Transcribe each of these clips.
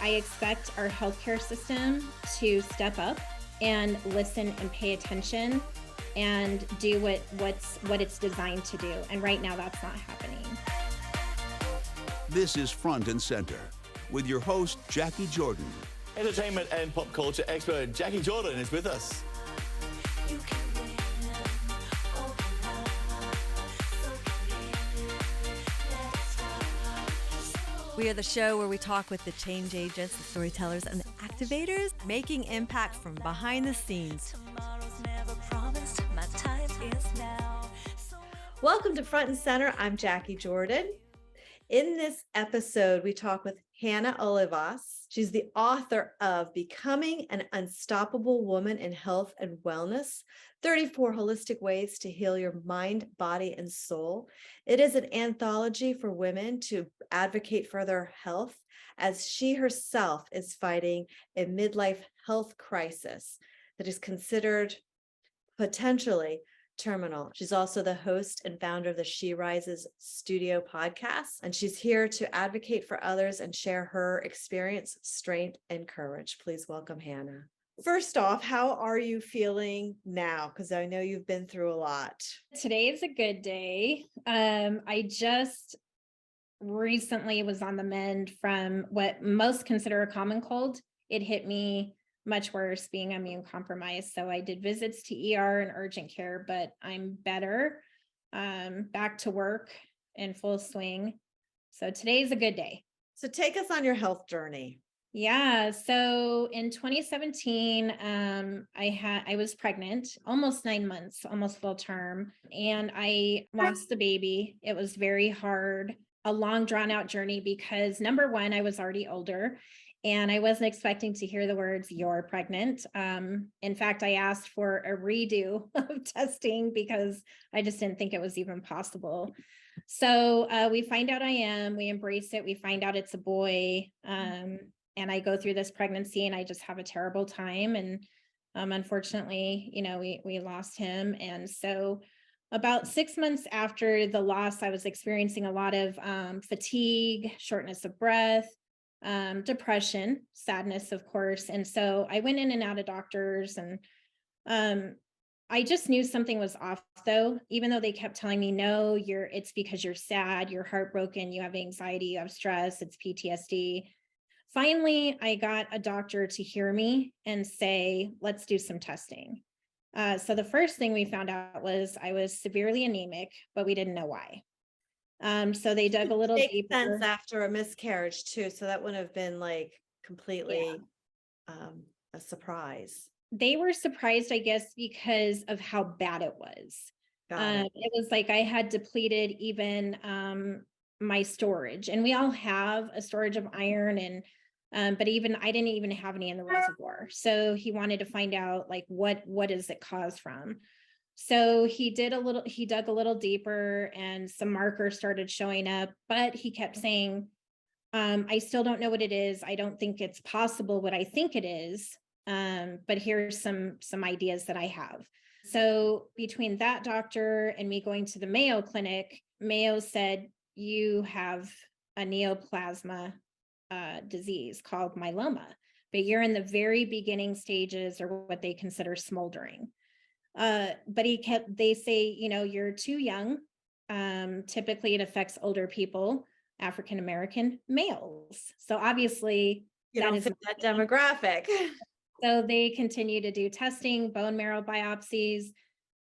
I expect our healthcare system to step up and listen and pay attention and do what it's designed to do. And right now that's not happening. This is Front and Center with your host, Jacquie Jordan. Entertainment and pop culture expert Jacquie Jordan is with us. We are the show where we talk with the change agents, the storytellers, and the activators, making impact from behind the scenes. Welcome to Front and Center. I'm Jacquie Jordan. In this episode, we talk with Hanna Olivas. She's the author of Becoming an Unstoppable Woman in Health and Wellness, 34 Holistic Ways to Heal Your Mind, Body, and Soul. It is an anthology for women to advocate for their health as she herself is fighting a midlife health crisis that is considered potentially terminal. She's also the host and founder of the She Rises Studio podcast, and she's here to advocate for others and share her experience, strength, and courage. Please welcome Hanna. First off, how are you feeling now? Because I know you've been through a lot. Today is a good day. I just recently was on the mend from what most consider a common cold. It hit me much worse being immune compromised. So I did visits to ER and urgent care, but I'm better, back to work in full swing. So today's a good day. So take us on your health journey. Yeah. So in 2017, I was pregnant, almost 9 months, almost full term, and I lost the baby. It was very hard, a long drawn out journey because number one, I was already older. And I wasn't expecting to hear the words, "You're pregnant." In fact, I asked for a redo of testing because I just didn't think it was even possible. So we find out I am, we embrace it. We find out it's a boy. And I go through this pregnancy and I just have a terrible time. And unfortunately, we lost him. And so about 6 months after the loss, I was experiencing a lot of fatigue, shortness of breath, depression, sadness, of course. And so I went in and out of doctors, and I just knew something was off though, even though they kept telling me, no, it's because you're sad, you're heartbroken, you have anxiety, you have stress, it's PTSD. Finally, I got a doctor to hear me and say, let's do some testing. So the first thing we found out was I was severely anemic, but we didn't know why. So they dug a little deeper. Sense after a miscarriage too. So that wouldn't have been like completely a surprise. They were surprised, I guess, because of how bad it was. It was like I had depleted even my storage, and we all have a storage of iron, and but even I didn't even have any in the reservoir. So he wanted to find out like what does it cause from. So he dug a little deeper, and some markers started showing up, but he kept saying, I still don't know what it is. I don't think it's possible what I think it is. But here's some ideas that I have. So between that doctor and me going to the Mayo Clinic, Mayo said, you have a neoplasma disease called myeloma, but you're in the very beginning stages, or what they consider smoldering. But they say, you're too young. Typically it affects older people, African-American males. So obviously you don't fit that demographic. So they continue to do testing, bone marrow biopsies,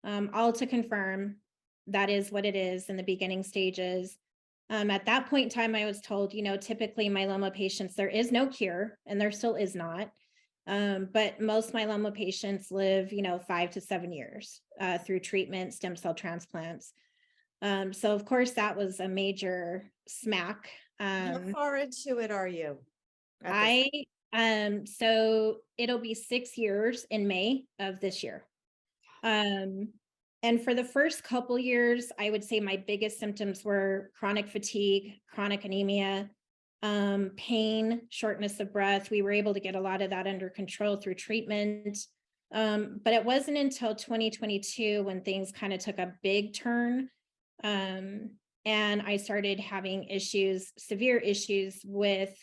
all to confirm that is what it is in the beginning stages. At that point in time, I was told, typically myeloma patients, there is no cure, and there still is not. But most myeloma patients live, 5 to 7 years through treatment, stem cell transplants. So of course that was a major smack. How far into it are you? So it'll be 6 years in May of this year. And for the first couple years, I would say my biggest symptoms were chronic fatigue, chronic anemia, pain, shortness of breath. We were able to get a lot of that under control through treatment. But it wasn't until 2022 when things kind of took a big turn. And I started having severe issues with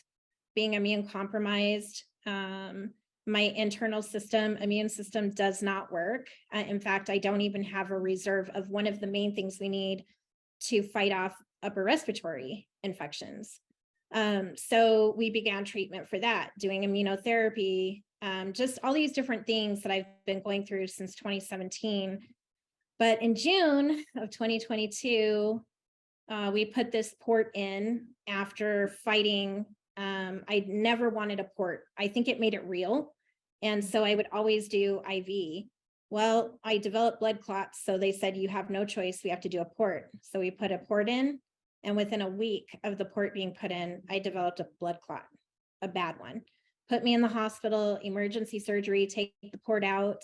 being immune compromised. My internal system, immune system does not work. In fact, I don't even have a reserve of one of the main things we need to fight off upper respiratory infections. So we began treatment for that, doing immunotherapy, just all these different things that I've been going through since 2017. But in June of 2022, we put this port in after fighting. I never wanted a port. I think it made it real. And so I would always do IV. Well, I developed blood clots. So they said, you have no choice. We have to do a port. So we put a port in. And within a week of the port being put in, I developed a blood clot, a bad one. Put me in the hospital, emergency surgery, take the port out.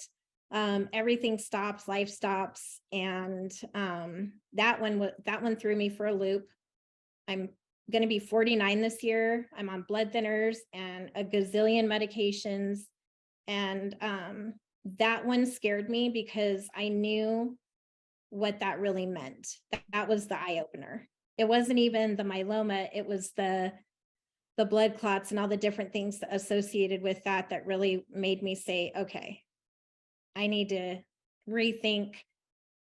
Everything stops, life stops. And that one threw me for a loop. I'm going to be 49 this year. I'm on blood thinners and a gazillion medications. And that one scared me because I knew what that really meant. That was the eye opener. It wasn't even the myeloma. It was the blood clots and all the different things associated with that really made me say, okay, I need to rethink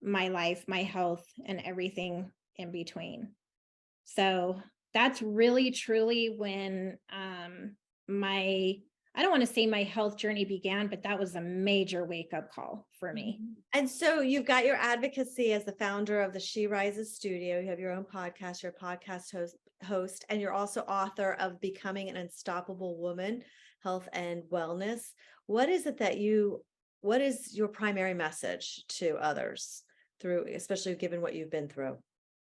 my life, my health, and everything in between. So that's really, truly when I don't want to say my health journey began, but that was a major wake-up call for me. And so you've got your advocacy as the founder of the She Rises Studio. You have your own podcast, you're a podcast host, and you're also author of Becoming an Unstoppable Woman, Health and Wellness. What is your primary message to others through, especially given what you've been through?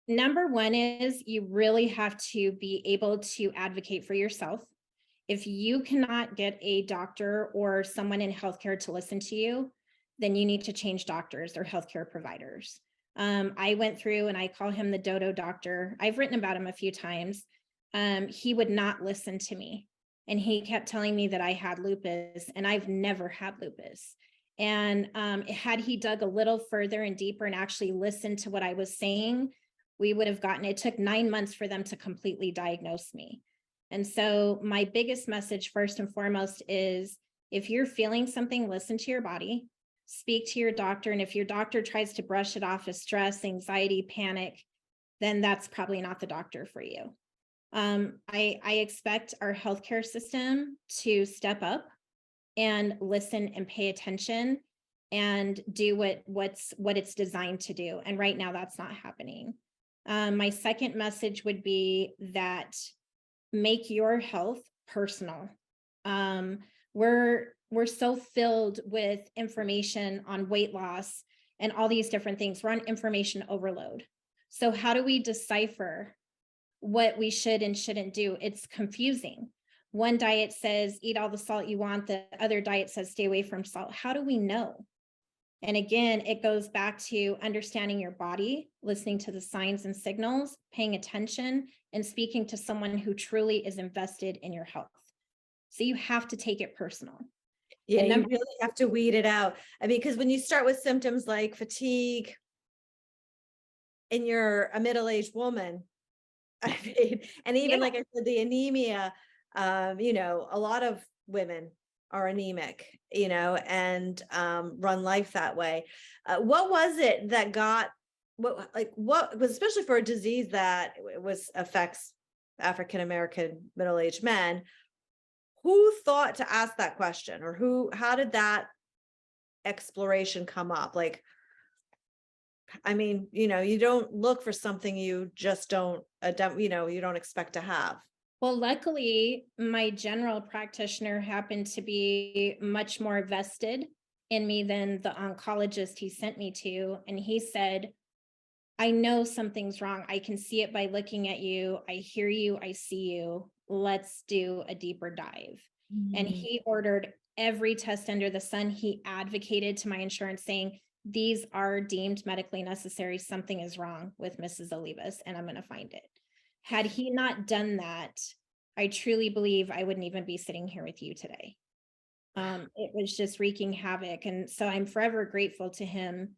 Number one is you really have to be able to advocate for yourself. If you cannot get a doctor or someone in healthcare to listen to you, then you need to change doctors or healthcare providers. I went through, and I call him the dodo doctor. I've written about him a few times. He would not listen to me. And he kept telling me that I had lupus, and I've never had lupus. And had he dug a little further and deeper and actually listened to what I was saying, we would have gotten, it took 9 months for them to completely diagnose me. And so my biggest message, first and foremost, is if you're feeling something, listen to your body, speak to your doctor. And if your doctor tries to brush it off as stress, anxiety, panic, then that's probably not the doctor for you. I expect our healthcare system to step up and listen and pay attention and do what it's designed to do. And right now that's not happening. My second message would be that make your health personal. We're so filled with information on weight loss and all these different things. We're on information overload. So how do we decipher what we should and shouldn't do? It's confusing. One diet says eat all the salt you want. The other diet says stay away from salt. How do we know? And again, it goes back to understanding your body, listening to the signs and signals, paying attention, and speaking to someone who truly is invested in your health. So you have to take it personal. Yeah, you really have to weed it out. I mean, because when you start with symptoms like fatigue and you're a middle-aged woman, I mean, and even like I said, the anemia, a lot of women are anemic, and run life that way. What was it that what was, especially for a disease that affects African-American middle-aged men, who thought to ask that question, or how did that exploration come up? Like, I mean, you don't look for something you just don't, you don't expect to have. Well, luckily, my general practitioner happened to be much more vested in me than the oncologist he sent me to. And he said, I know something's wrong. I can see it by looking at you. I hear you. I see you. Let's do a deeper dive. Mm-hmm. And he ordered every test under the sun. He advocated to my insurance saying, these are deemed medically necessary. Something is wrong with Mrs. Olivas, and I'm going to find it. Had he not done that, I truly believe I wouldn't even be sitting here with you today. It was just wreaking havoc. And so I'm forever grateful to him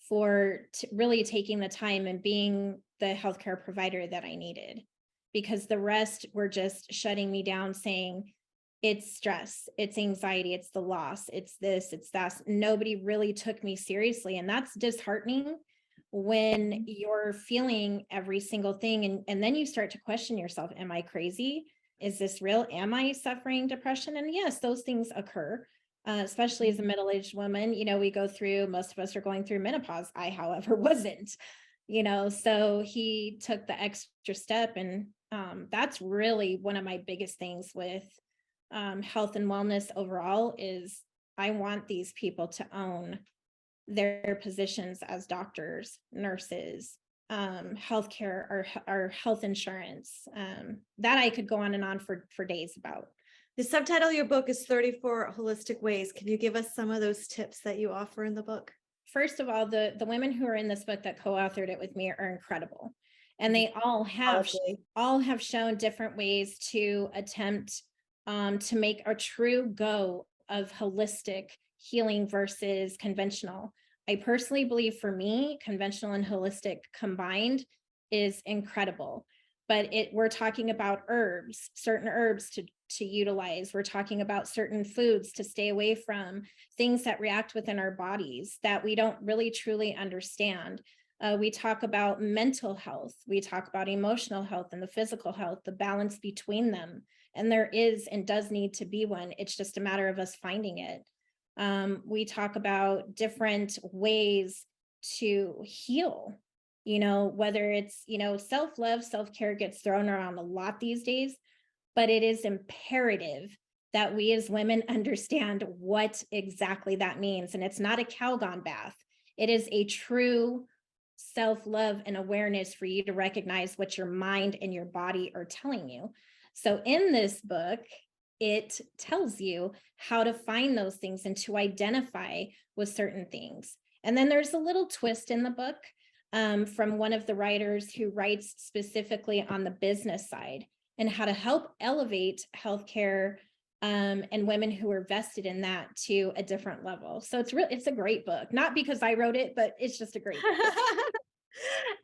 for really taking the time and being the healthcare provider that I needed. because the rest were just shutting me down, saying, it's stress, it's anxiety, it's the loss, it's this, it's that. Nobody really took me seriously. And that's disheartening when you're feeling every single thing. And then you start to question yourself, am I crazy? Is this real? Am I suffering depression? And yes, those things occur, especially as a middle-aged woman. We go through, most of us are going through menopause. I, however, wasn't, so he took the extra step. And that's really one of my biggest things with health and wellness overall is I want these people to own their positions as doctors, nurses, healthcare or health insurance. That I could go on and on for days about. The subtitle of your book is 34 Holistic Ways. Can you give us some of those tips that you offer in the book? First of all, the women who are in this book that co-authored it with me are incredible. And they all have shown different ways to attempt to make a true go of holistic healing versus conventional. I personally believe for me, conventional and holistic combined is incredible, but we're talking about herbs, certain herbs to utilize. We're talking about certain foods to stay away from, things that react within our bodies that we don't really truly understand. We talk about mental health. We talk about emotional health and the physical health, the balance between them. And there is and does need to be one. It's just a matter of us finding it. We talk about different ways to heal, whether it's, self-love, self-care gets thrown around a lot these days, but it is imperative that we as women understand what exactly that means. And it's not a Calgon bath. It is a true self-love and awareness for you to recognize what your mind and your body are telling you. So in this book, it tells you how to find those things and to identify with certain things. And then there's a little twist in the book from one of the writers who writes specifically on the business side and how to help elevate healthcare and women who are vested in that to a different level. So it's a great book, not because I wrote it, but it's just a great book.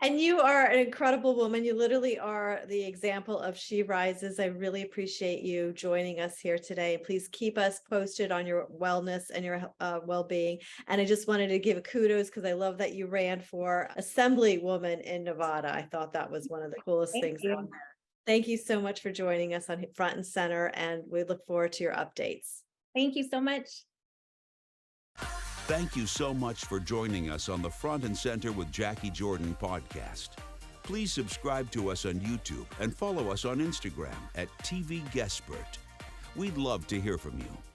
And you are an incredible woman. You literally are the example of She Rises. I really appreciate you joining us here today. Please keep us posted on your wellness and your well-being. And I just wanted to give a kudos because I love that you ran for Assemblywoman in Nevada. I thought that was one of the coolest things on there. Thank you so much for joining us on Front and Center, and we look forward to your updates. Thank you so much. Thank you so much for joining us on the Front and Center with Jacquie Jordan podcast. Please subscribe to us on YouTube and follow us on Instagram at TVGuestpert. We'd love to hear from you.